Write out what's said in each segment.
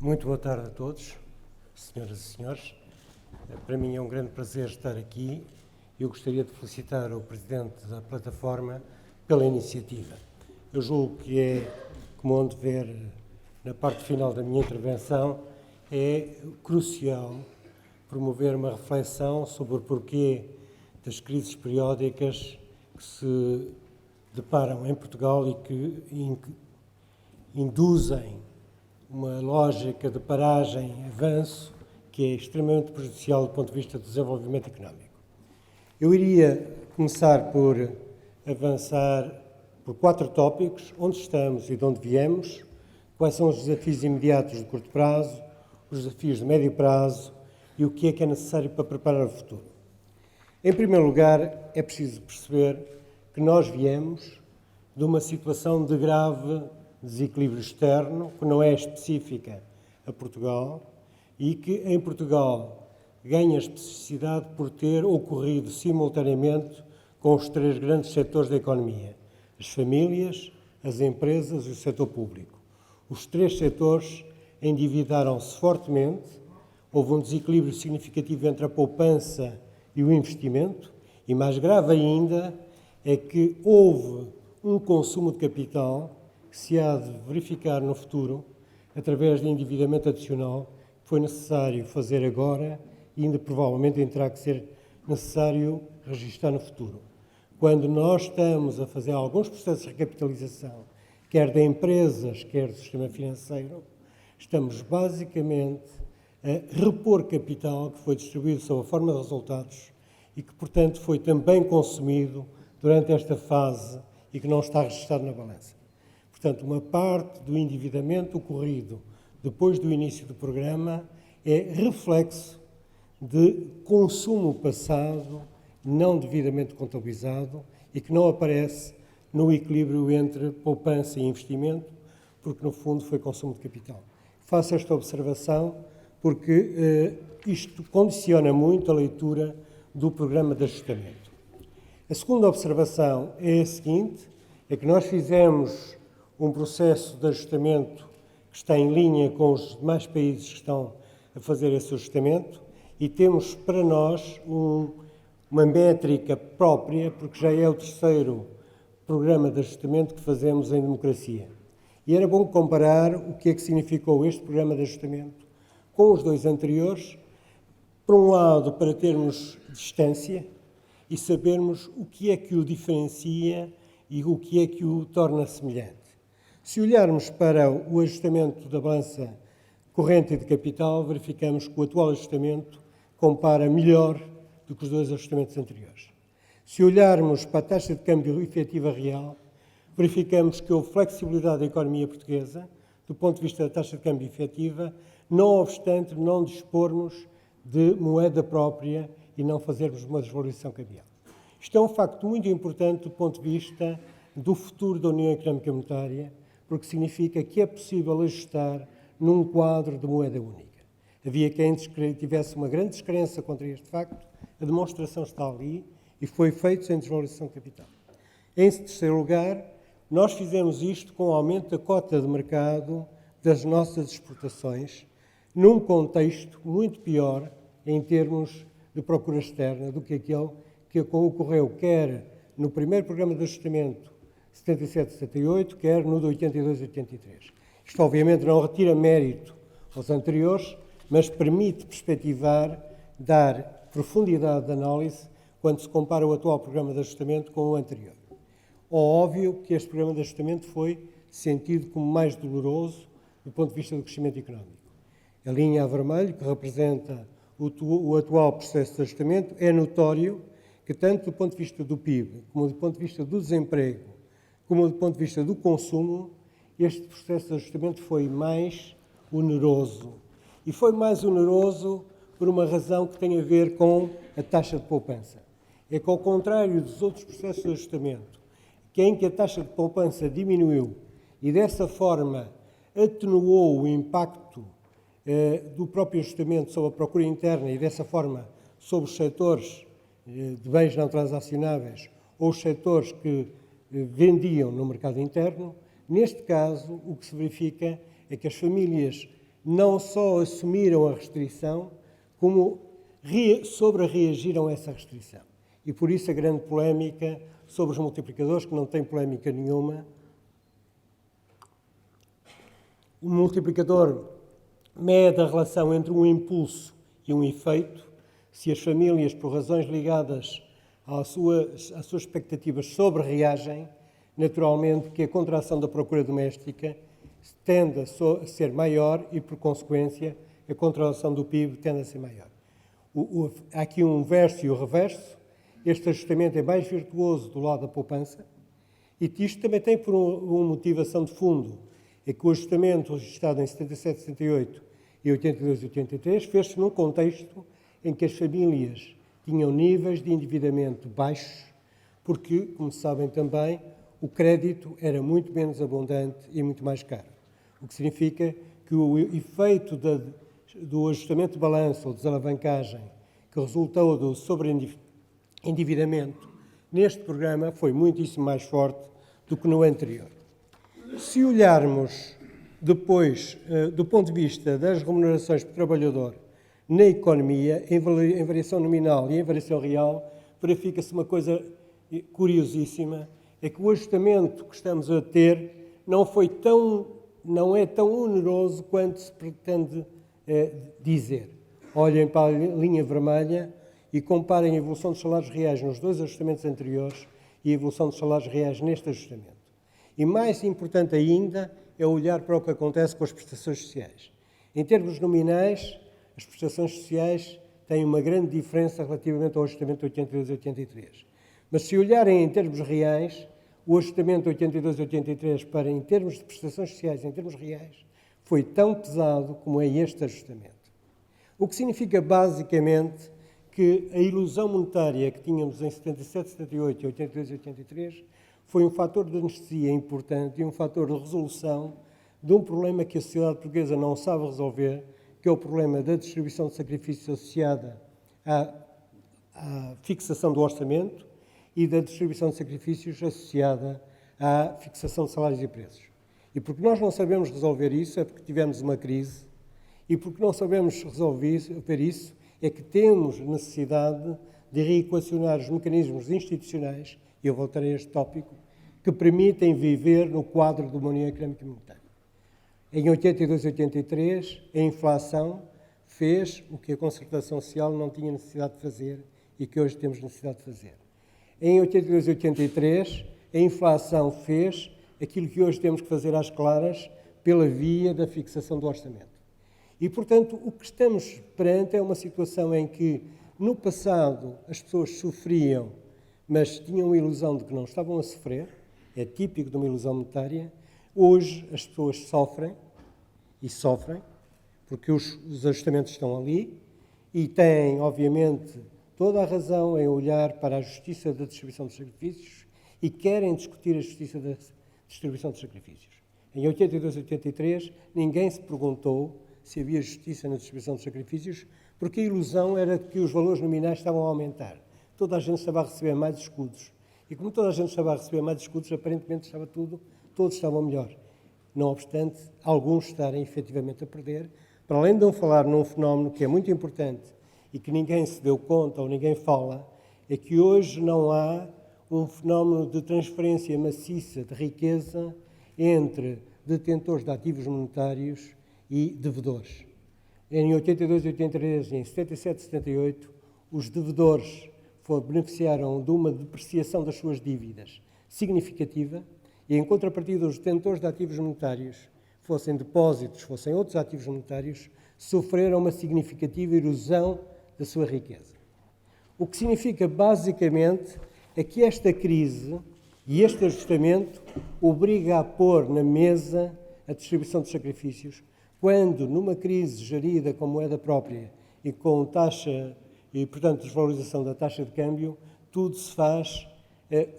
Muito boa tarde a todos, senhoras e senhores. Para mim é um grande prazer estar aqui. Eu gostaria de felicitar o Presidente da plataforma pela iniciativa. Eu julgo que é, como onde ver na parte final da minha intervenção, é crucial promover uma reflexão sobre o porquê das crises periódicas que se deparam em Portugal e que induzem uma lógica de paragem e avanço que é extremamente prejudicial do ponto de vista do desenvolvimento económico. Eu iria começar por avançar por 4 tópicos: onde estamos e de onde viemos, quais são os desafios imediatos de curto prazo, os desafios de médio prazo e o que é necessário para preparar o futuro. Em primeiro lugar, é preciso perceber que nós viemos de uma situação de grave desequilíbrio externo, que não é específica a Portugal e que em Portugal ganha especificidade por ter ocorrido simultaneamente com os 3 grandes setores da economia: as famílias, as empresas e o setor público. Os 3 setores endividaram-se fortemente, houve um desequilíbrio significativo entre a poupança e o investimento e, mais grave ainda, é que houve um consumo de capital que se há de verificar no futuro através de endividamento adicional que foi necessário fazer agora e ainda provavelmente terá que ser necessário registrar no futuro. Quando nós estamos a fazer alguns processos de recapitalização, quer de empresas, quer do sistema financeiro, estamos basicamente a repor capital que foi distribuído sob a forma de resultados e que, portanto, foi também consumido durante esta fase e que não está registado na balança. Portanto, uma parte do endividamento ocorrido depois do início do programa é reflexo de consumo passado, não devidamente contabilizado e que não aparece no equilíbrio entre poupança e investimento, porque, no fundo, foi consumo de capital. Faço esta observação porque isto condiciona muito a leitura do programa de ajustamento. A segunda observação é a seguinte: é que nós fizemos um processo de ajustamento que está em linha com os demais países que estão a fazer esse ajustamento e temos para nós uma métrica própria, porque já é o 3º programa de ajustamento que fazemos em democracia. E era bom comparar o que é que significou este programa de ajustamento com os 2 anteriores, por um lado, para termos distância e sabermos o que é que o diferencia e o que é que o torna semelhante. Se olharmos para o ajustamento da balança corrente e de capital, verificamos que o atual ajustamento compara melhor do que os 2 ajustamentos anteriores. Se olharmos para a taxa de câmbio efetiva real, verificamos que houve flexibilidade da economia portuguesa, do ponto de vista da taxa de câmbio efetiva, não obstante não dispormos de moeda própria e não fazermos uma desvalorização cambial. Isto é um facto muito importante do ponto de vista do futuro da União Económica e Monetária, porque significa que é possível ajustar num quadro de moeda única. Havia quem tivesse uma grande descrença contra este facto, a demonstração está ali e foi feito sem desvalorização de capital. Em 3º lugar, nós fizemos isto com o aumento da cota de mercado das nossas exportações, num contexto muito pior em termos de procura externa do que aquele que ocorreu quer no primeiro programa de ajustamento 77-78, quer no de 82-83. Isto, obviamente, não retira mérito aos anteriores, mas permite perspectivar, dar profundidade de análise quando se compara o atual programa de ajustamento com o anterior. Óbvio que este programa de ajustamento foi sentido como mais doloroso do ponto de vista do crescimento económico. A linha a vermelho, que representa o atual processo de ajustamento, é notório que, tanto do ponto de vista do PIB, como do ponto de vista do desemprego, como do ponto de vista do consumo, este processo de ajustamento foi mais oneroso. E foi mais oneroso por uma razão que tem a ver com a taxa de poupança. É que, ao contrário dos outros processos de ajustamento, em que a taxa de poupança diminuiu e, dessa forma, atenuou o impacto do próprio ajustamento sobre a procura interna e, dessa forma, sobre os setores de bens não transacionáveis ou os setores que vendiam no mercado interno, neste caso, o que se verifica é que as famílias não só assumiram a restrição, como sobre-reagiram a essa restrição. E por isso a grande polémica sobre os multiplicadores, que não tem polémica nenhuma. O multiplicador mede a relação entre um impulso e um efeito. Se as famílias, por razões ligadas às suas expectativas, sobre-reagem, naturalmente que a contração da procura doméstica tende a ser maior e, por consequência, a contração do PIB tende a ser maior. Há aqui um verso e o reverso. Este ajustamento é mais virtuoso do lado da poupança e isto também tem por uma motivação de fundo. É que o ajustamento registrado em 77, 78 e 82 e 83 fez-se num contexto em que as famílias tinham níveis de endividamento baixos, porque, como sabem também, o crédito era muito menos abundante e muito mais caro. O que significa que o efeito do ajustamento de balanço ou desalavancagem que resultou do sobreendividamento neste programa foi muitíssimo mais forte do que no anterior. Se olharmos depois, do ponto de vista das remunerações por trabalhador na economia, em variação nominal e em variação real, verifica-se uma coisa curiosíssima, é que o ajustamento que estamos a ter não é tão oneroso quanto se pretende dizer. Olhem para a linha vermelha e comparem a evolução dos salários reais nos dois ajustamentos anteriores e a evolução dos salários reais neste ajustamento. E mais importante ainda é olhar para o que acontece com as prestações sociais. Em termos nominais, as prestações sociais têm uma grande diferença relativamente ao ajustamento de 82 e 83. Mas se olharem em termos reais, o ajustamento de 82 e 83 para, em termos de prestações sociais, em termos reais, foi tão pesado como é este ajustamento. O que significa, basicamente, que a ilusão monetária que tínhamos em 77, 78 e 82 e 83 foi um fator de anestesia importante e um fator de resolução de um problema que a sociedade portuguesa não sabe resolver, que é o problema da distribuição de sacrifícios associada à fixação do orçamento e da distribuição de sacrifícios associada à fixação de salários e preços. E porque nós não sabemos resolver isso, é porque tivemos uma crise, e porque não sabemos resolver isso, é que temos necessidade de reequacionar os mecanismos institucionais, e eu voltarei a este tópico, que permitem viver no quadro de uma União Económica e Monetária. Em 82 e 83, a inflação fez o que a concertação social não tinha necessidade de fazer e que hoje temos necessidade de fazer. Em 82 e 83, a inflação fez aquilo que hoje temos que fazer às claras pela via da fixação do orçamento. E, portanto, o que estamos perante é uma situação em que, no passado, as pessoas sofriam, mas tinham a ilusão de que não estavam a sofrer, é típico de uma ilusão monetária. Hoje, as pessoas sofrem, porque os ajustamentos estão ali, e têm, obviamente, toda a razão em olhar para a justiça da distribuição dos sacrifícios e querem discutir a justiça da distribuição dos sacrifícios. Em 82 e 83, ninguém se perguntou se havia justiça na distribuição dos sacrifícios, porque a ilusão era de que os valores nominais estavam a aumentar. Toda a gente estava a receber mais escudos. E como toda a gente estava a receber mais escudos, aparentemente todos estavam melhor. Não obstante, alguns estarem efetivamente a perder, para além de não falar num fenómeno que é muito importante e que ninguém se deu conta ou ninguém fala, é que hoje não há um fenómeno de transferência maciça de riqueza entre detentores de ativos monetários e devedores. Em 82 e 83 e em 77 e 78, os devedores beneficiaram de uma depreciação das suas dívidas significativa e, em contrapartida, os detentores de ativos monetários, fossem depósitos, fossem outros ativos monetários, sofreram uma significativa erosão da sua riqueza. O que significa, basicamente, é que esta crise e este ajustamento obriga a pôr na mesa a distribuição de sacrifícios, quando, numa crise gerida como é da própria e com taxa e, portanto, desvalorização da taxa de câmbio, tudo se faz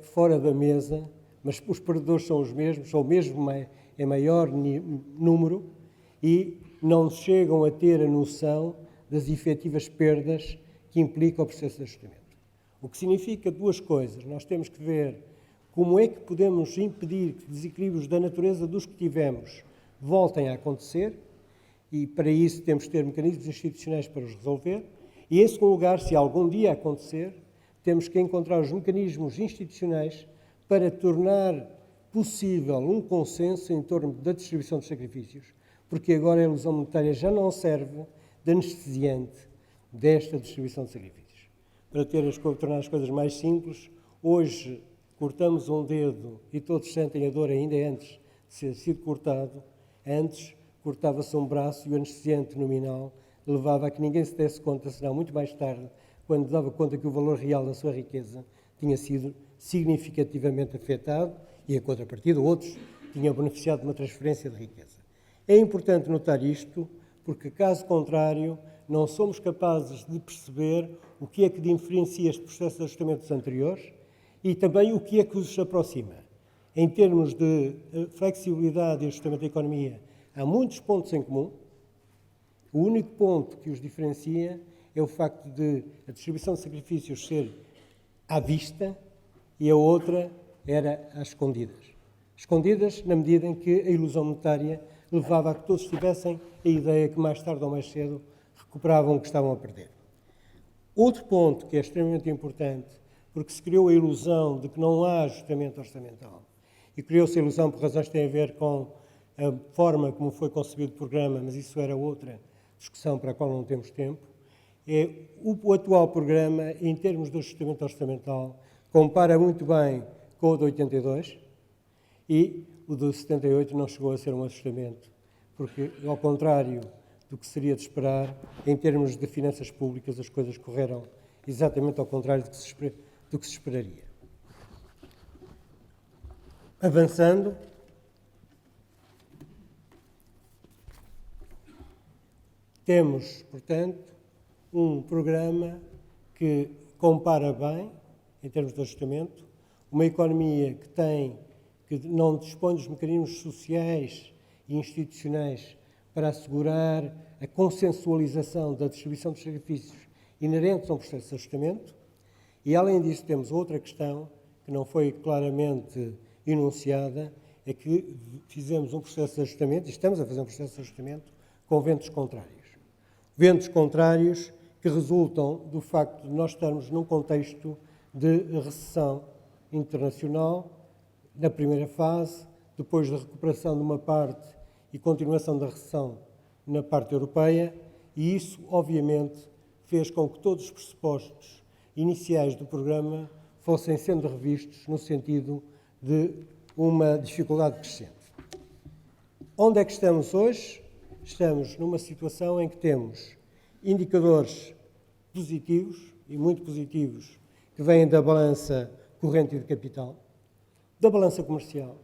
fora da mesa, mas os perdedores são os mesmos, ou mesmo em maior número, e não chegam a ter a noção das efetivas perdas que implica o processo de ajustamento. O que significa duas coisas. Nós temos que ver como é que podemos impedir que desequilíbrios da natureza dos que tivemos voltem a acontecer, e para isso temos de ter mecanismos institucionais para os resolver. E, em segundo lugar, se algum dia acontecer, temos que encontrar os mecanismos institucionais para tornar possível um consenso em torno da distribuição dos sacrifícios, porque agora a ilusão monetária já não serve de anestesiante desta distribuição de sacrifícios. Para tornar as coisas mais simples, hoje cortamos um dedo e todos sentem a dor ainda antes de ter sido cortado. Antes cortava-se um braço e o anestesiante nominal levava a que ninguém se desse conta, senão muito mais tarde, quando dava conta que o valor real da sua riqueza tinha sido significativamente afetado e, em contrapartida, outros tinham beneficiado de uma transferência de riqueza. É importante notar isto, porque, caso contrário, não somos capazes de perceber o que é que diferencia este processo de ajustamento dos anteriores e também o que é que os aproxima. Em termos de flexibilidade e ajustamento da economia, há muitos pontos em comum. O único ponto que os diferencia é o facto de a distribuição de sacrifícios ser à vista e a outra era às escondidas. Escondidas na medida em que a ilusão monetária levava a que todos tivessem a ideia que mais tarde ou mais cedo recuperavam o que estavam a perder. Outro ponto que é extremamente importante, porque se criou a ilusão de que não há ajustamento orçamental, e criou-se a ilusão por razões que têm a ver com a forma como foi concebido o programa, mas isso era outra discussão para a qual não temos tempo, é o atual programa, em termos de ajustamento orçamental, compara muito bem com o de 82 e o de 78 não chegou a ser um ajustamento, porque, ao contrário do que seria de esperar, em termos de finanças públicas, as coisas correram exatamente ao contrário do que se esperaria. Avançando, temos, portanto, um programa que compara bem, em termos de ajustamento, uma economia que não dispõe dos mecanismos sociais e institucionais para assegurar a consensualização da distribuição dos sacrifícios inerentes a um processo de ajustamento. E, além disso, temos outra questão que não foi claramente enunciada, é que fizemos um processo de ajustamento, e estamos a fazer um processo de ajustamento, com ventos contrários. Ventos contrários que resultam do facto de nós estarmos num contexto de recessão internacional, na primeira fase, depois da recuperação de uma parte e continuação da recessão na parte europeia, e isso, obviamente, fez com que todos os pressupostos iniciais do programa fossem sendo revistos no sentido de uma dificuldade crescente. Onde é que estamos hoje? Estamos numa situação em que temos indicadores positivos, e muito positivos, que vêm da balança corrente e de capital, da balança comercial.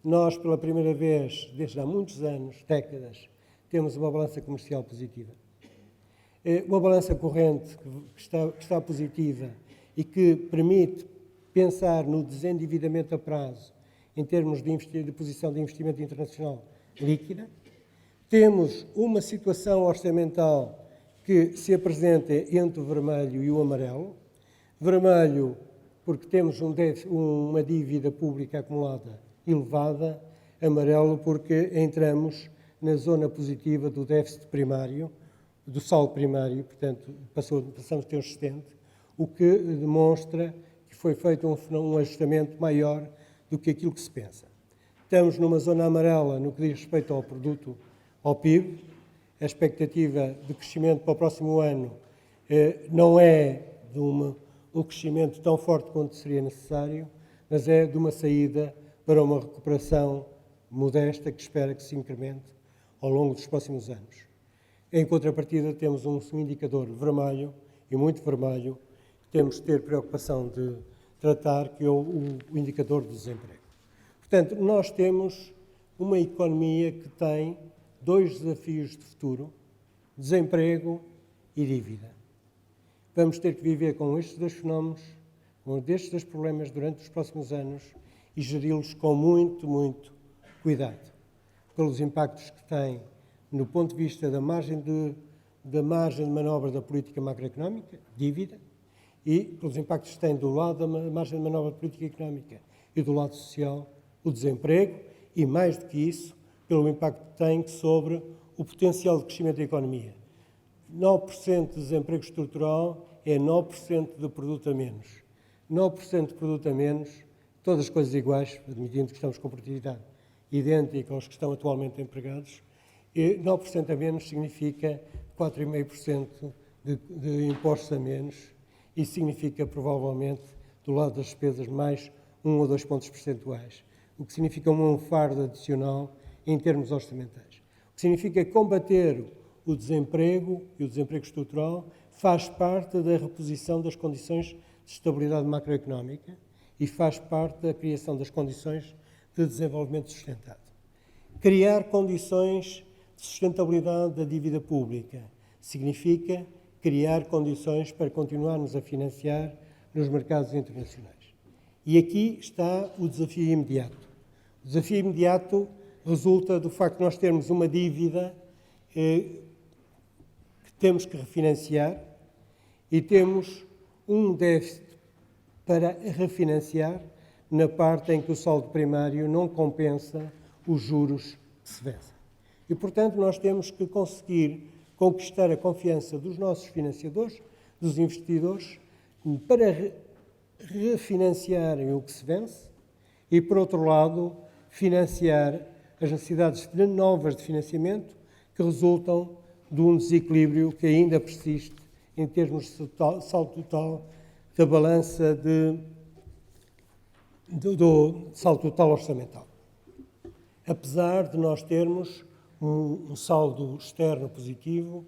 Nós, pela primeira vez, desde há muitos anos, décadas, temos uma balança comercial positiva. Uma balança corrente que está positiva e que permite pensar no desendividamento a prazo em termos de posição de investimento internacional líquida. Temos uma situação orçamental que se apresenta entre o vermelho e o amarelo. Vermelho porque temos uma dívida pública acumulada elevada, amarelo porque entramos na zona positiva do déficit primário, do saldo primário, portanto passamos a ter um excedente, o que demonstra que foi feito um ajustamento maior do que aquilo que se pensa. Estamos numa zona amarela no que diz respeito ao produto, ao PIB. A expectativa de crescimento para o próximo ano não é de um crescimento tão forte quanto seria necessário, mas é de uma saída para uma recuperação modesta que espera que se incremente ao longo dos próximos anos. Em contrapartida, temos um indicador vermelho, e muito vermelho, que temos de ter preocupação de tratar, que é o indicador do desemprego. Portanto, nós temos uma economia que tem dois desafios de futuro: desemprego e dívida. Vamos ter que viver com estes dois fenómenos, com estes dois problemas durante os próximos anos e geri-los com muito, muito cuidado, pelos impactos que têm no ponto de vista da margem de manobra da política macroeconómica, dívida, e pelos impactos que têm do lado da margem de manobra da política económica e do lado social, o desemprego, e mais do que isso, pelo impacto que tem sobre o potencial de crescimento da economia. 9% de desemprego estrutural é 9% de produto a menos. 9% de produto a menos, todas as coisas iguais, admitindo que estamos com produtividade idêntica aos que estão atualmente empregados, e 9% a menos significa 4,5% de impostos a menos. Isso significa, provavelmente, do lado das despesas, mais 1 ou 2 pontos percentuais, o que significa um fardo adicional em termos orçamentais. O que significa que combater o desemprego e o desemprego estrutural faz parte da reposição das condições de estabilidade macroeconómica e faz parte da criação das condições de desenvolvimento sustentado. Criar condições de sustentabilidade da dívida pública significa criar condições para continuarmos a financiar nos mercados internacionais. E aqui está o desafio imediato. O desafio imediato resulta do facto de nós termos uma dívida que temos que refinanciar e temos um déficit para refinanciar na parte em que o saldo primário não compensa os juros que se vencem. E, portanto, nós temos que conseguir conquistar a confiança dos nossos financiadores, dos investidores, para refinanciarem o que se vence e, por outro lado, financiar as necessidades novas de financiamento que resultam de um desequilíbrio que ainda persiste em termos de saldo total da balança do saldo total orçamental. Apesar de nós termos um saldo externo positivo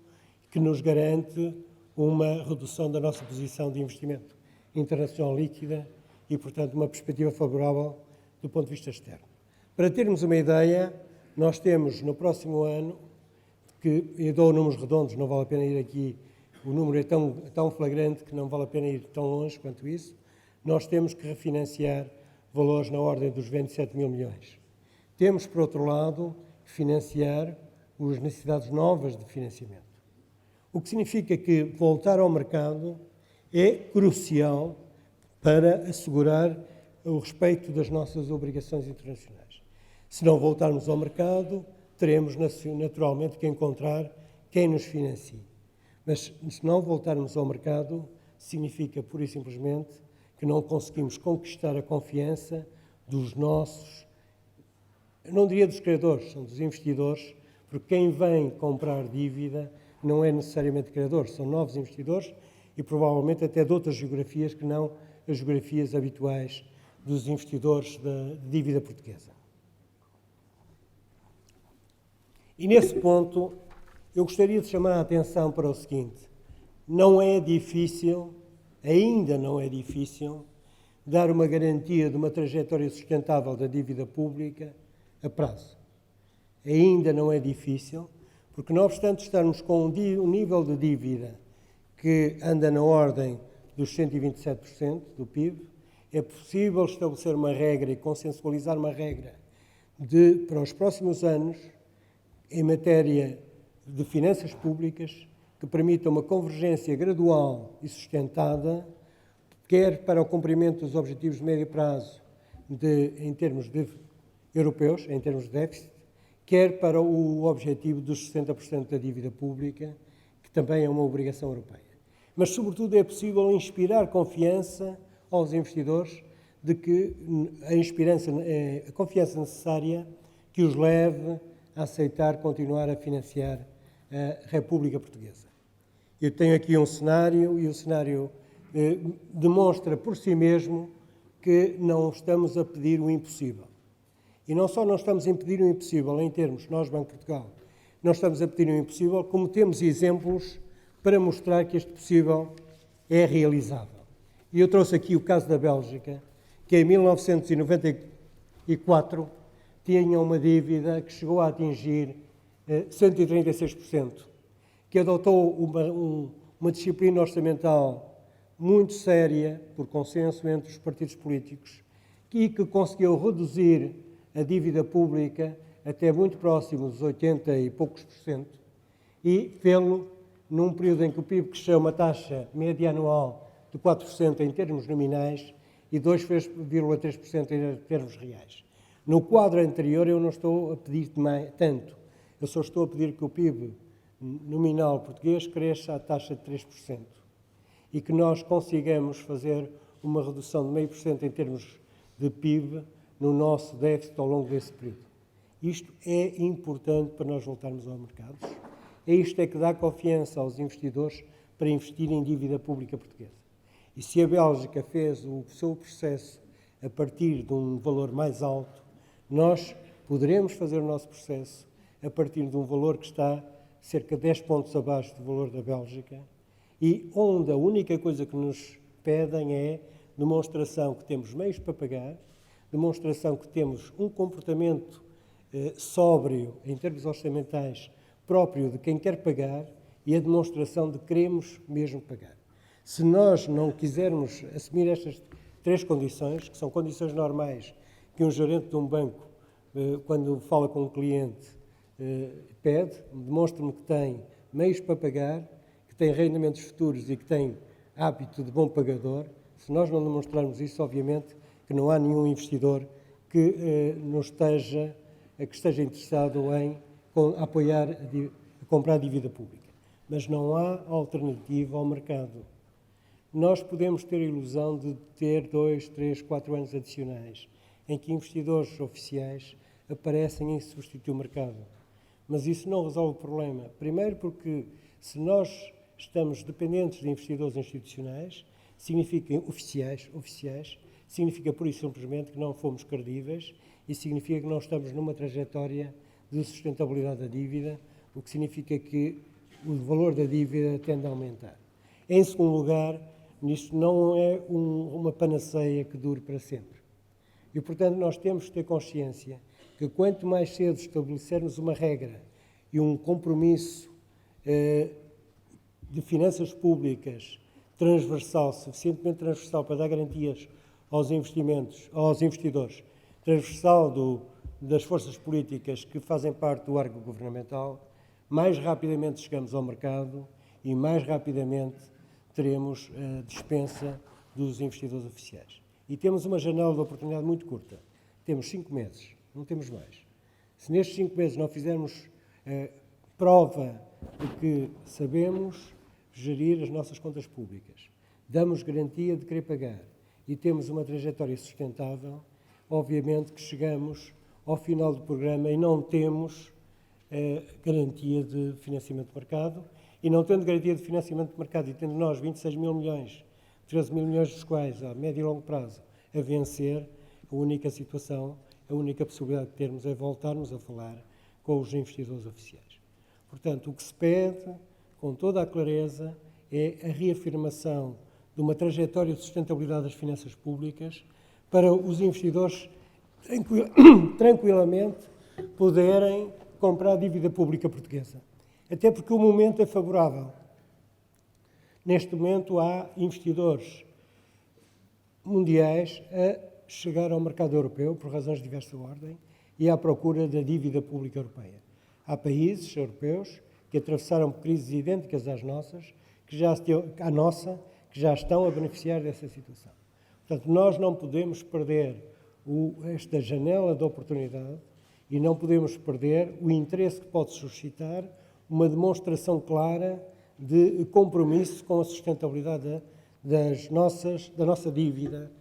que nos garante uma redução da nossa posição de investimento internacional líquida e, portanto, uma perspectiva favorável do ponto de vista externo. Para termos uma ideia, nós temos no próximo ano, que eu dou números redondos, não vale a pena ir aqui, o número é tão flagrante que não vale a pena ir tão longe quanto isso, nós temos que refinanciar valores na ordem dos 27 mil milhões. Temos, por outro lado, que financiar as necessidades novas de financiamento. O que significa que voltar ao mercado é crucial para assegurar o respeito das nossas obrigações internacionais. Se não voltarmos ao mercado, teremos naturalmente que encontrar quem nos financie. Mas se não voltarmos ao mercado, significa pura e simplesmente que não conseguimos conquistar a confiança dos nossos, eu não diria dos credores, são dos investidores, porque quem vem comprar dívida não é necessariamente credor, são novos investidores e provavelmente até de outras geografias que não as geografias habituais dos investidores de dívida portuguesa. E nesse ponto, eu gostaria de chamar a atenção para o seguinte: não é difícil, ainda não é difícil, dar uma garantia de uma trajetória sustentável da dívida pública a prazo. Ainda não é difícil, porque não obstante estarmos com um nível de dívida que anda na ordem dos 127% do PIB, é possível estabelecer uma regra e consensualizar uma regra para os próximos anos em matéria de finanças públicas que permita uma convergência gradual e sustentada, quer para o cumprimento dos objetivos de médio prazo em termos europeus, em termos de déficit, quer para o objetivo dos 60% da dívida pública, que também é uma obrigação europeia. Mas, sobretudo, é possível inspirar confiança aos investidores de que a confiança necessária que os leve a aceitar continuar a financiar a República Portuguesa. Eu tenho aqui um cenário e o cenário demonstra por si mesmo que não estamos a pedir o impossível. E não só não estamos a pedir o impossível em termos, nós, Banco de Portugal, não estamos a pedir o impossível, como temos exemplos para mostrar que este possível é realizável. E eu trouxe aqui o caso da Bélgica, que em 1994 tinha uma dívida que chegou a atingir 136%, que adotou uma disciplina orçamental muito séria, por consenso entre os partidos políticos, e que conseguiu reduzir a dívida pública até muito próximo dos 80 e poucos por cento, e fê-lo num período em que o PIB cresceu uma taxa média anual de 4% em termos nominais e 2,3% em termos reais. No quadro anterior eu não estou a pedir tanto, eu Eu só estou a pedir que o PIB nominal português cresça à taxa de 3% e que nós consigamos fazer uma redução de 0,5% em termos de PIB no nosso déficit ao longo desse período. Isto é importante para nós voltarmos ao mercado. É isto que dá confiança aos investidores para investir em dívida pública portuguesa. E se a Bélgica fez o seu processo a partir de um valor mais alto, nós poderemos fazer o nosso processo a partir de um valor que está cerca de 10 pontos abaixo do valor da Bélgica e onde a única coisa que nos pedem é demonstração que temos meios para pagar, demonstração que temos um comportamento sóbrio em termos orçamentais próprio de quem quer pagar e a demonstração de que queremos mesmo pagar. Se nós não quisermos assumir estas 3 condições, que são condições normais que um gerente de um banco, quando fala com um cliente, pede, demonstre-me que tem meios para pagar, que tem rendimentos futuros e que tem hábito de bom pagador. Se nós não demonstrarmos isso, obviamente que não há nenhum investidor que esteja interessado em apoiar, a comprar dívida pública. Mas não há alternativa ao mercado. Nós podemos ter a ilusão de ter 2, 3, 4 anos adicionais em que investidores oficiais aparecem em substituir o mercado. Mas isso não resolve o problema. Primeiro porque se nós estamos dependentes de investidores institucionais, significa oficiais, significa por isso simplesmente que não fomos credíveis e significa que não estamos numa trajetória de sustentabilidade da dívida, o que significa que o valor da dívida tende a aumentar. Em segundo lugar, isto não é uma panaceia que dure para sempre. E, portanto, nós temos que ter consciência que quanto mais cedo estabelecermos uma regra e um compromisso de finanças públicas transversal, suficientemente transversal para dar garantias aos investidores, transversal das forças políticas que fazem parte do arco governamental, mais rapidamente chegamos ao mercado e mais rapidamente teremos a dispensa dos investidores oficiais. E temos uma janela de oportunidade muito curta. Temos 5 meses, não temos mais. Se nestes 5 meses não fizermos prova de que sabemos gerir as nossas contas públicas, damos garantia de querer pagar e temos uma trajetória sustentável, obviamente que chegamos ao final do programa e não temos garantia de financiamento de mercado, e não tendo garantia de financiamento de mercado e tendo nós 26 mil milhões, 13 mil milhões dos quais a médio e longo prazo a vencer, a única situação, a única possibilidade de termos é voltarmos a falar com os investidores oficiais. Portanto, o que se pede, com toda a clareza, é a reafirmação de uma trajetória de sustentabilidade das finanças públicas para os investidores tranquilamente poderem comprar dívida pública portuguesa. Até porque o momento é favorável. Neste momento há investidores mundiais a chegar ao mercado europeu por razões de diversa ordem e à procura da dívida pública europeia. Há países europeus que atravessaram crises idênticas às nossas, que já estão a beneficiar dessa situação. Portanto, nós não podemos perder esta janela de oportunidade e não podemos perder o interesse que pode suscitar uma demonstração clara de compromisso com a sustentabilidade da nossa dívida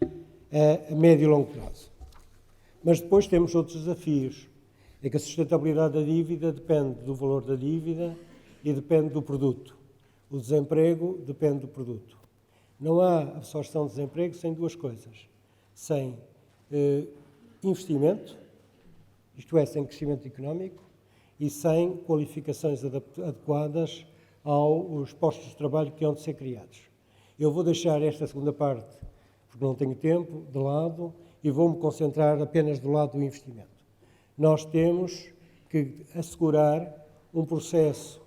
a médio e longo prazo. Mas depois temos outros desafios. É que a sustentabilidade da dívida depende do valor da dívida e depende do produto. O desemprego depende do produto. Não há absorção de desemprego sem 2 coisas. Sem investimento, isto é, sem crescimento económico, e sem qualificações adequadas aos postos de trabalho que hão de ser criados. Eu vou deixar esta segunda parte, porque não tenho tempo, de lado, e vou-me concentrar apenas do lado do investimento. Nós temos que assegurar um processo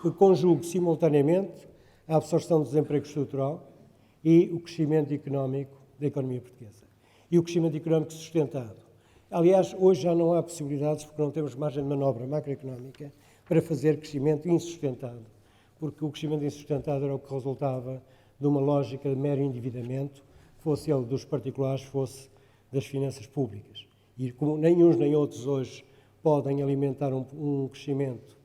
que conjugue simultaneamente a absorção do desemprego estrutural e o crescimento económico da economia portuguesa. E o crescimento económico sustentado. Aliás, hoje já não há possibilidades, porque não temos margem de manobra macroeconómica, para fazer crescimento insustentado, porque o crescimento insustentado era o que resultava de uma lógica de mero endividamento, fosse ele dos particulares, fosse das finanças públicas. E como nem uns nem outros hoje podem alimentar um crescimento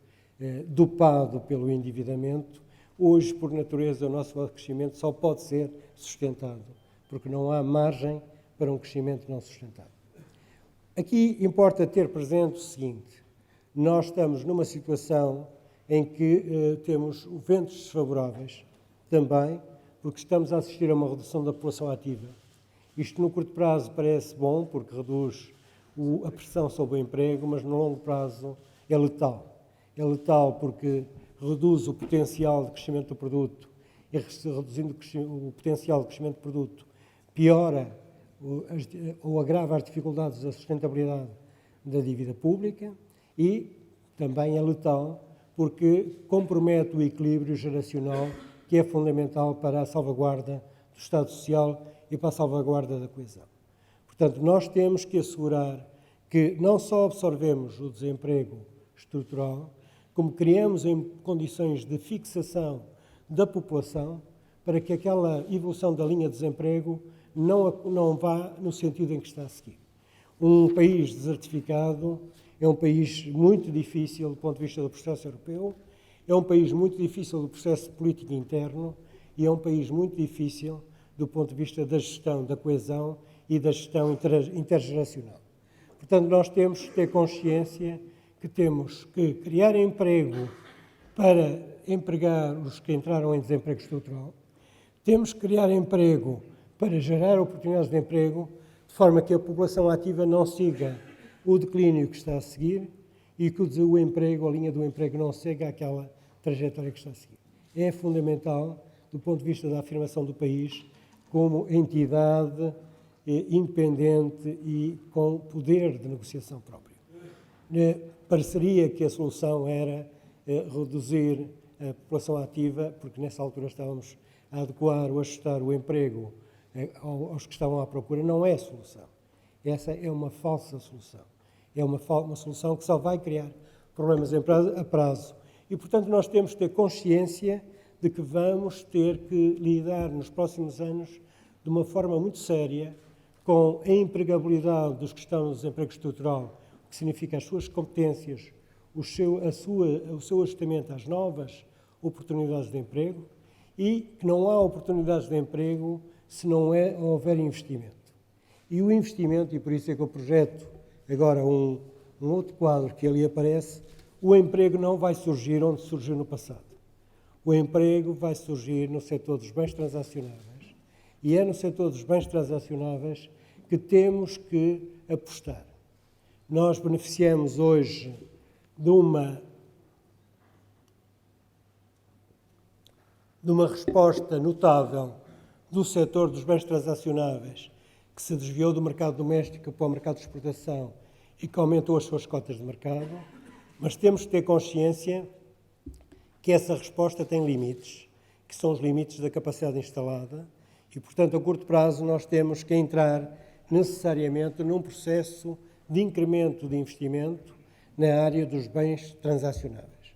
dopado pelo endividamento. Hoje, por natureza, o nosso crescimento só pode ser sustentado, porque não há margem para um crescimento não sustentado. Aqui importa ter presente o seguinte: nós estamos numa situação em que temos ventos desfavoráveis, também porque estamos a assistir a uma redução da população ativa. Isto no curto prazo parece bom, porque reduz a pressão sobre o emprego, mas no longo prazo é letal. É letal porque reduz o potencial de crescimento do produto, e reduzindo o potencial de crescimento do produto, piora ou agrava as dificuldades da sustentabilidade da dívida pública, e também é letal porque compromete o equilíbrio geracional, que é fundamental para a salvaguarda do Estado Social e para a salvaguarda da coesão. Portanto, nós temos que assegurar que não só absorvemos o desemprego estrutural, como criamos em condições de fixação da população para que aquela evolução da linha de desemprego não vá no sentido em que está a seguir. Um país desertificado é um país muito difícil do ponto de vista do processo europeu, é um país muito difícil do processo político interno e é um país muito difícil do ponto de vista da gestão da coesão e da gestão intergeracional. Portanto, nós temos que ter consciência que temos que criar emprego para empregar os que entraram em desemprego estrutural, temos que criar emprego para gerar oportunidades de emprego, de forma que a população ativa não siga o declínio que está a seguir e que o emprego, a linha do emprego, não siga aquela trajetória que está a seguir. É fundamental, do ponto de vista da afirmação do país, como entidade independente e com poder de negociação próprio. Pareceria que a solução era reduzir a população ativa, porque nessa altura estávamos a adequar ou ajustar o emprego aos que estavam à procura. Não é a solução. Essa é uma falsa solução. É uma solução que só vai criar problemas a prazo. E, portanto, nós temos que ter consciência de que vamos ter que lidar nos próximos anos de uma forma muito séria com a empregabilidade dos que estão no desemprego estrutural, o que significa as suas competências, o seu ajustamento às novas oportunidades de emprego, e que não há oportunidades de emprego se não houver investimento. E o investimento, e por isso é que eu projeto agora um outro quadro que ali aparece, o emprego não vai surgir onde surgiu no passado. O emprego vai surgir no setor dos bens transacionáveis, e é no setor dos bens transacionáveis que temos que apostar. Nós beneficiamos hoje de uma resposta notável do setor dos bens transacionáveis, que se desviou do mercado doméstico para o mercado de exportação e que aumentou as suas cotas de mercado, mas temos que ter consciência que essa resposta tem limites, que são os limites da capacidade instalada, e, portanto, a curto prazo nós temos que entrar necessariamente num processo de incremento de investimento na área dos bens transacionáveis.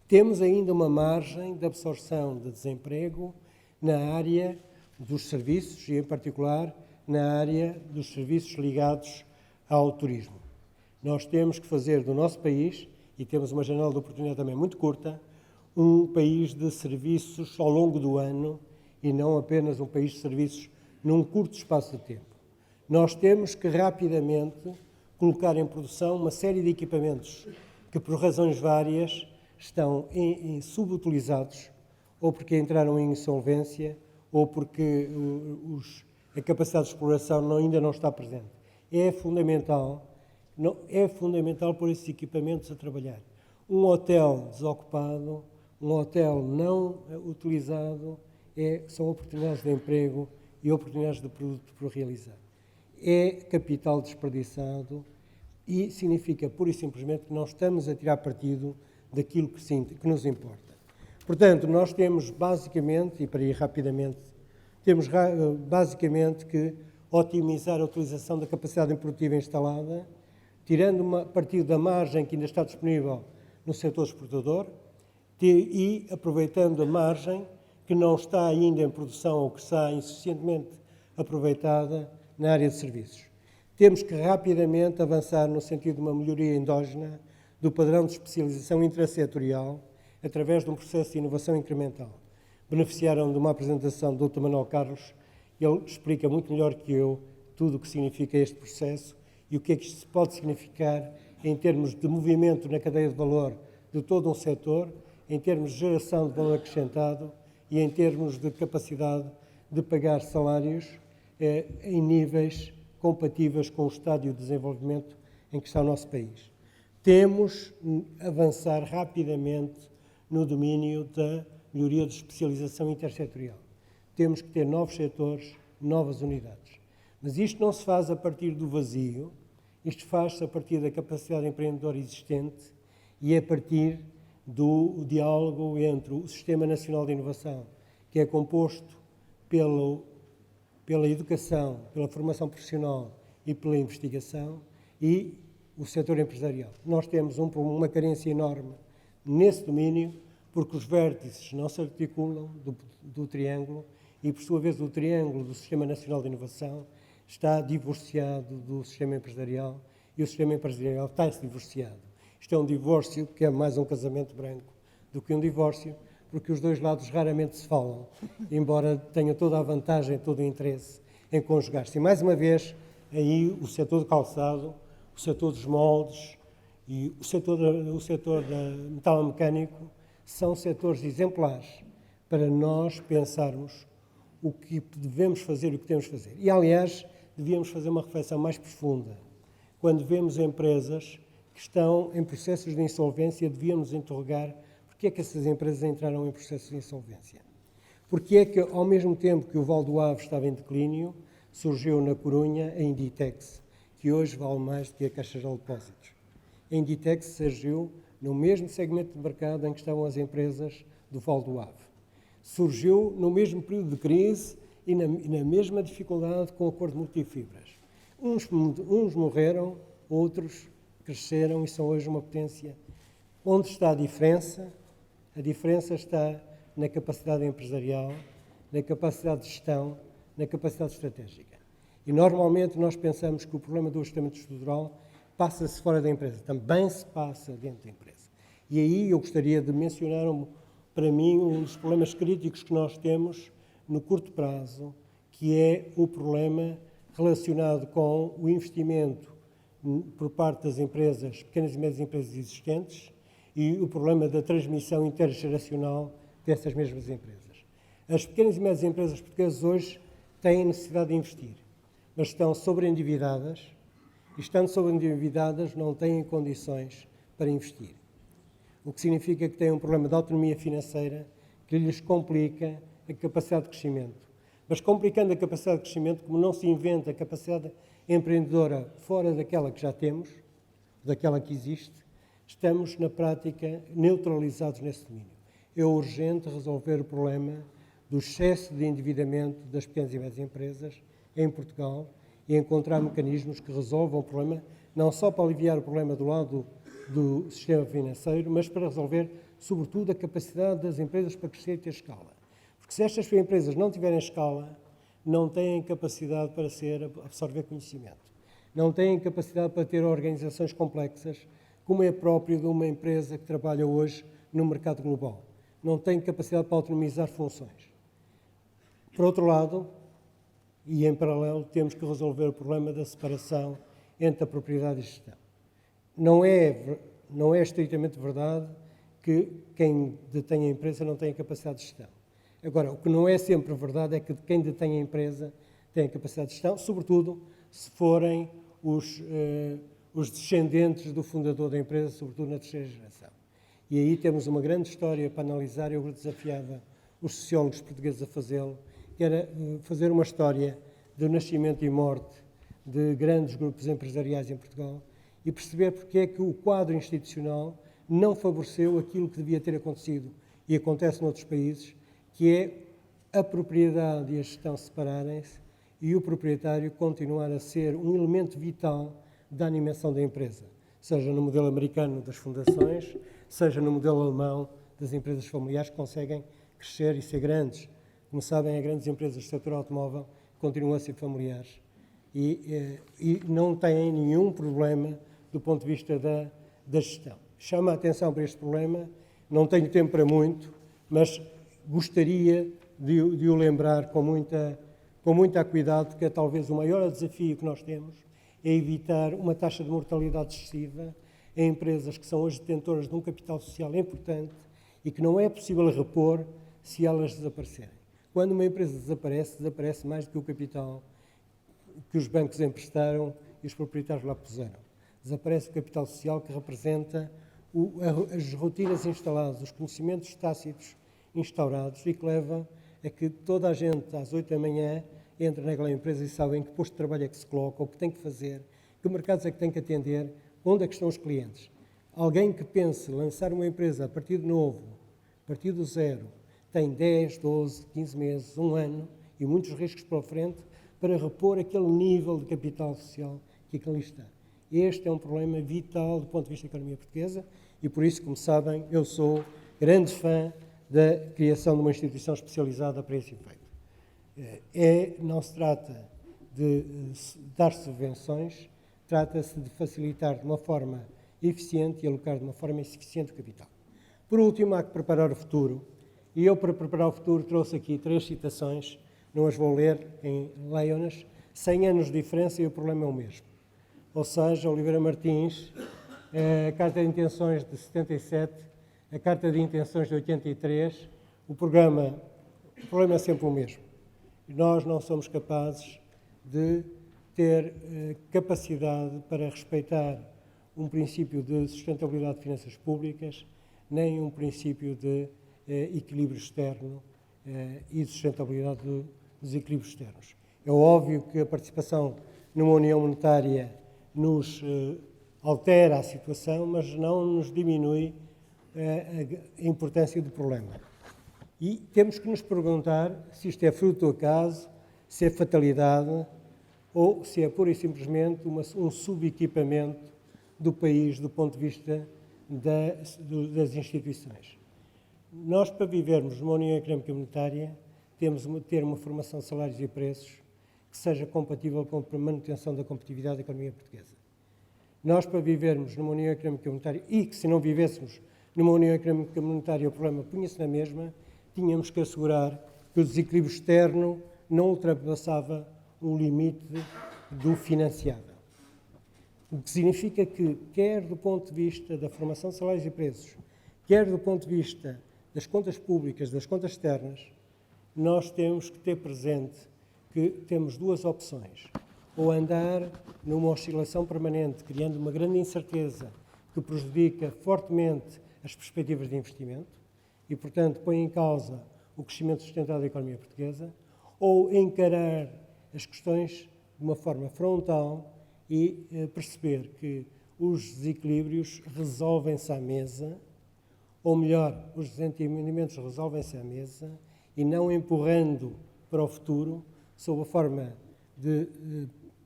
Temos ainda uma margem de absorção de desemprego na área dos serviços e, em particular, na área dos serviços ligados ao turismo. Nós temos que fazer do nosso país, e temos uma janela de oportunidade também muito curta, um país de serviços ao longo do ano e não apenas um país de serviços num curto espaço de tempo. Nós temos que rapidamente colocar em produção uma série de equipamentos que, por razões várias, estão subutilizados, ou porque entraram em insolvência, ou porque a capacidade de exploração ainda não está presente. É fundamental pôr esses equipamentos a trabalhar. Um hotel desocupado, um hotel não utilizado, são oportunidades de emprego e oportunidades de produto por realizar. É capital desperdiçado e significa, pura e simplesmente, que não estamos a tirar partido daquilo que nos importa. Portanto, nós temos basicamente, e para ir rapidamente, temos basicamente que otimizar a utilização da capacidade improdutiva instalada, tirando partido da margem que ainda está disponível no setor exportador e aproveitando a margem que não está ainda em produção ou que está insuficientemente aproveitada na área de serviços. Temos que rapidamente avançar no sentido de uma melhoria endógena do padrão de especialização intrasetorial através de um processo de inovação incremental. Beneficiaram de uma apresentação do Dr. Manuel Carlos. Ele explica muito melhor que eu tudo o que significa este processo e o que é que isto pode significar em termos de movimento na cadeia de valor de todo um setor, em termos de geração de valor acrescentado e em termos de capacidade de pagar salários em níveis compatíveis com o estádio de desenvolvimento em que está o nosso país. Temos de avançar rapidamente no domínio da melhoria de especialização intersetorial. Temos que ter novos setores, novas unidades. Mas isto não se faz a partir do vazio, isto faz-se a partir da capacidade empreendedora existente e a partir do diálogo entre o Sistema Nacional de Inovação, que é composto pela educação, pela formação profissional e pela investigação, e o setor empresarial. Nós temos uma carência enorme nesse domínio, porque os vértices não se articulam do triângulo e, por sua vez, o triângulo do Sistema Nacional de Inovação está divorciado do sistema empresarial e o sistema empresarial está-se divorciado. Isto é um divórcio que é mais um casamento branco do que um divórcio, porque os dois lados raramente se falam, embora tenham toda a vantagem, todo o interesse em conjugar-se. E, mais uma vez, aí o setor do calçado, o setor dos moldes e o setor metalomecânico são setores exemplares para nós pensarmos o que devemos fazer e o que temos de fazer. E, aliás, devíamos fazer uma reflexão mais profunda. Quando vemos empresas que estão em processos de insolvência, devíamos interrogar porque é que essas empresas entraram em processos de insolvência. Porque é que, ao mesmo tempo que o Val do Ave estava em declínio, surgiu na Corunha a Inditex, que hoje vale mais do que a Caixa de Depósitos. A Inditex surgiu no mesmo segmento de mercado em que estavam as empresas do Val do Ave. Surgiu no mesmo período de crise e na mesma dificuldade com o acordo de multifibras. Uns morreram, outros cresceram e são hoje uma potência. Onde está a diferença? A diferença está na capacidade empresarial, na capacidade de gestão, na capacidade estratégica. E normalmente nós pensamos que o problema do ajustamento estrutural passa-se fora da empresa. Também se passa dentro da empresa. E aí eu gostaria de mencionar, para mim, um dos problemas críticos que nós temos no curto prazo, que é o problema relacionado com o investimento por parte das empresas, pequenas e médias empresas existentes, e o problema da transmissão intergeracional dessas mesmas empresas. As pequenas e médias empresas portuguesas hoje têm necessidade de investir, mas estão sobreendividadas e, estando sobreendividadas, não têm condições para investir. O que significa que têm um problema de autonomia financeira que lhes complica a capacidade de crescimento. Mas complicando a capacidade de crescimento, como não se inventa a capacidade empreendedora fora daquela que já temos, daquela que existe, estamos, na prática, neutralizados nesse domínio. É urgente resolver o problema do excesso de endividamento das pequenas e médias empresas em Portugal e encontrar mecanismos que resolvam o problema, não só para aliviar o problema do lado do sistema financeiro, mas para resolver, sobretudo, a capacidade das empresas para crescer e ter escala. Porque se estas empresas não tiverem escala, não têm capacidade para absorver conhecimento, não têm capacidade para ter organizações complexas, como é próprio de uma empresa que trabalha hoje no mercado global. Não têm capacidade para autonomizar funções. Por outro lado, e em paralelo, temos que resolver o problema da separação entre a propriedade e a gestão. Não é estritamente verdade que quem detém a empresa não tem capacidade de gestão. Agora, o que não é sempre verdade é que quem detém a empresa tem a capacidade de gestão, sobretudo se forem os descendentes do fundador da empresa, sobretudo na terceira geração. E aí temos uma grande história para analisar. Eu desafiava os sociólogos portugueses a fazê-lo, que era fazer uma história do nascimento e morte de grandes grupos empresariais em Portugal e perceber porque é que o quadro institucional não favoreceu aquilo que devia ter acontecido e acontece noutros países, que é a propriedade e a gestão separarem-se e o proprietário continuar a ser um elemento vital da animação da empresa, seja no modelo americano das fundações, seja no modelo alemão das empresas familiares que conseguem crescer e ser grandes. Como sabem, as grandes empresas do setor automóvel continuam a ser familiares e não têm nenhum problema do ponto de vista da gestão. Chama a atenção para este problema, não tenho tempo para muito, mas gostaria de o lembrar com muita cuidado, porque é talvez o maior desafio que nós temos, é evitar uma taxa de mortalidade excessiva em empresas que são hoje detentoras de um capital social importante e que não é possível repor se elas desaparecerem. Quando uma empresa desaparece mais do que o capital que os bancos emprestaram e os proprietários lá puseram. Desaparece o capital social que representa as rotinas instaladas, os conhecimentos tácitos instaurados e que leva a que toda a gente, às 8 da manhã, entra naquela empresa e sabem que posto de trabalho é que se coloca, o que tem que fazer, que mercados é que tem que atender, onde é que estão os clientes. Alguém que pense lançar uma empresa a partir de novo, a partir do zero, tem 10, 12, 15 meses, um ano e muitos riscos pela frente para repor aquele nível de capital social que ali está. Este é um problema vital do ponto de vista da economia portuguesa e por isso, como sabem, eu sou grande fã da criação de uma instituição especializada para esse efeito. Não se trata de dar subvenções, trata-se de facilitar de uma forma eficiente e alocar de uma forma eficiente o capital. Por último, há que preparar o futuro. E eu, para preparar o futuro, trouxe aqui 3 citações, não as vou ler, leiam-nas. 100 anos de diferença e o problema é o mesmo. Ou seja, Oliveira Martins, a Carta de Intenções de 77, a Carta de Intenções de 83, o problema é sempre o mesmo. Nós não somos capazes de ter capacidade para respeitar um princípio de sustentabilidade de finanças públicas, nem um princípio de equilíbrio externo e de sustentabilidade dos equilíbrios externos. É óbvio que a participação numa União Monetária nos altera a situação, mas não nos diminui a importância do problema. E temos que nos perguntar se isto é fruto do acaso, se é fatalidade ou se é pura e simplesmente um subequipamento do país do ponto de vista das instituições. Nós, para vivermos numa União Económica e Monetária, temos de ter uma formação de salários e preços que seja compatível com a manutenção da competitividade da economia portuguesa. Nós, para vivermos numa União Económica e Monetária, e que se não vivêssemos numa União Económica e Monetária o problema punha-se na mesma, tínhamos que assegurar que o desequilíbrio externo não ultrapassava o limite do financiável. O que significa que, quer do ponto de vista da formação de salários e preços, quer do ponto de vista das contas públicas, das contas externas, nós temos que ter presente que temos 2 opções. Ou andar numa oscilação permanente, criando uma grande incerteza que prejudica fortemente as perspectivas de investimento e, portanto, põe em causa o crescimento sustentável da economia portuguesa, ou encarar as questões de uma forma frontal e perceber que os desequilíbrios resolvem-se à mesa, ou melhor, os desentendimentos resolvem-se à mesa e não empurrando para o futuro sob a forma de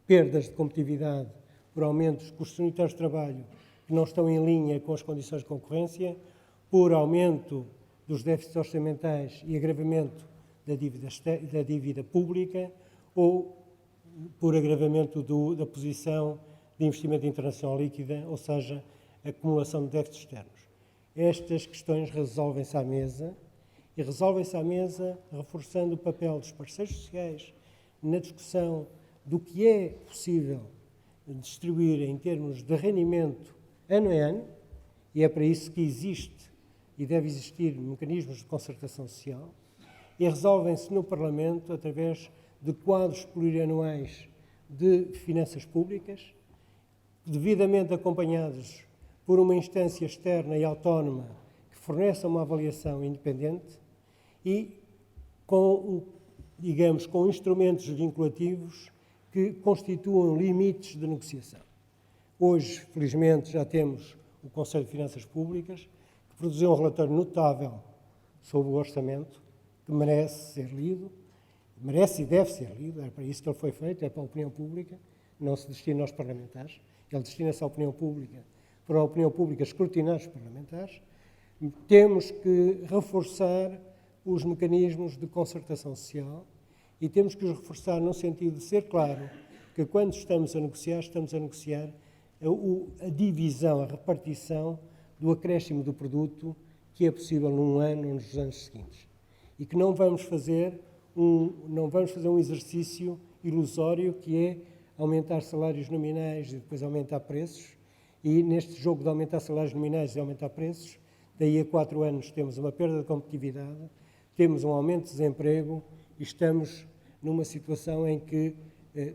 perdas de competitividade por aumentos de custos unitários de trabalho que não estão em linha com as condições de concorrência, por aumento dos déficits orçamentais e agravamento da dívida pública ou por agravamento da posição de investimento internacional líquida, ou seja, acumulação de déficits externos. Estas questões resolvem-se à mesa e resolvem-se à mesa reforçando o papel dos parceiros sociais na discussão do que é possível distribuir em termos de rendimento ano a ano, e é para isso que existe e deve existir mecanismos de concertação social, e resolvem-se no Parlamento através de quadros plurianuais de finanças públicas, devidamente acompanhados por uma instância externa e autónoma que forneça uma avaliação independente e com instrumentos vinculativos que constituam limites de negociação. Hoje, felizmente, já temos o Conselho de Finanças Públicas, que produziu um relatório notável sobre o orçamento, que merece ser lido, merece e deve ser lido, é para isso que ele foi feito, é para a opinião pública, não se destina aos parlamentares, ele destina-se à opinião pública, para a opinião pública escrutinar os parlamentares. Temos que reforçar os mecanismos de concertação social e temos que os reforçar no sentido de ser claro que quando estamos a negociar a divisão, a repartição do acréscimo do produto que é possível num ano ou nos anos seguintes. E que não vamos fazer um exercício ilusório que é aumentar salários nominais e depois aumentar preços. E neste jogo de aumentar salários nominais e aumentar preços, daí a 4 anos temos uma perda de competitividade, temos um aumento de desemprego e estamos numa situação em que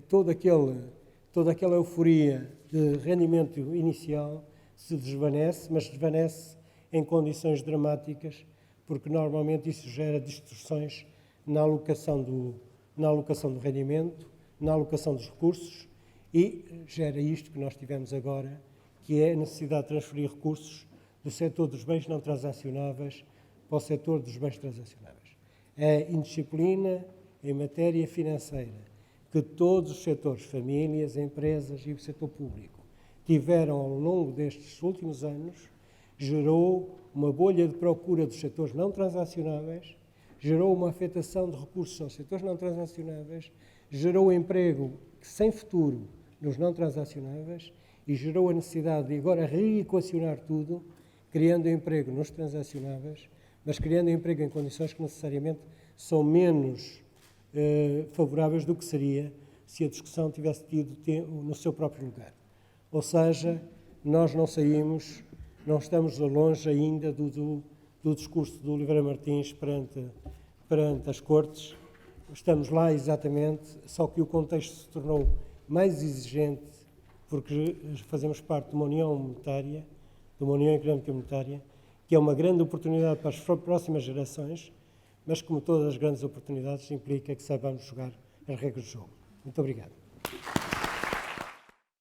toda aquela euforia de rendimento inicial se desvanece, mas desvanece em condições dramáticas, porque normalmente isso gera distorções na alocação do rendimento, na alocação dos recursos e gera isto que nós tivemos agora, que é a necessidade de transferir recursos do setor dos bens não transacionáveis para o setor dos bens transacionáveis. A indisciplina em matéria financeira que todos os setores, famílias, empresas e o setor público, tiveram ao longo destes últimos anos, gerou uma bolha de procura dos setores não transacionáveis, gerou uma afetação de recursos aos setores não transacionáveis, gerou emprego sem futuro nos não transacionáveis e gerou a necessidade de agora reequacionar tudo, criando emprego nos transacionáveis, mas criando emprego em condições que necessariamente são menos favoráveis do que seria se a discussão tivesse tido no seu próprio lugar. Ou seja, nós não estamos longe ainda do discurso do Oliveira Martins perante as Cortes. Estamos lá exatamente, só que o contexto se tornou mais exigente porque fazemos parte de uma união monetária, de uma união económica monetária, que é uma grande oportunidade para as próximas gerações, mas como todas as grandes oportunidades implica que saibamos jogar as regras do jogo. Muito obrigado.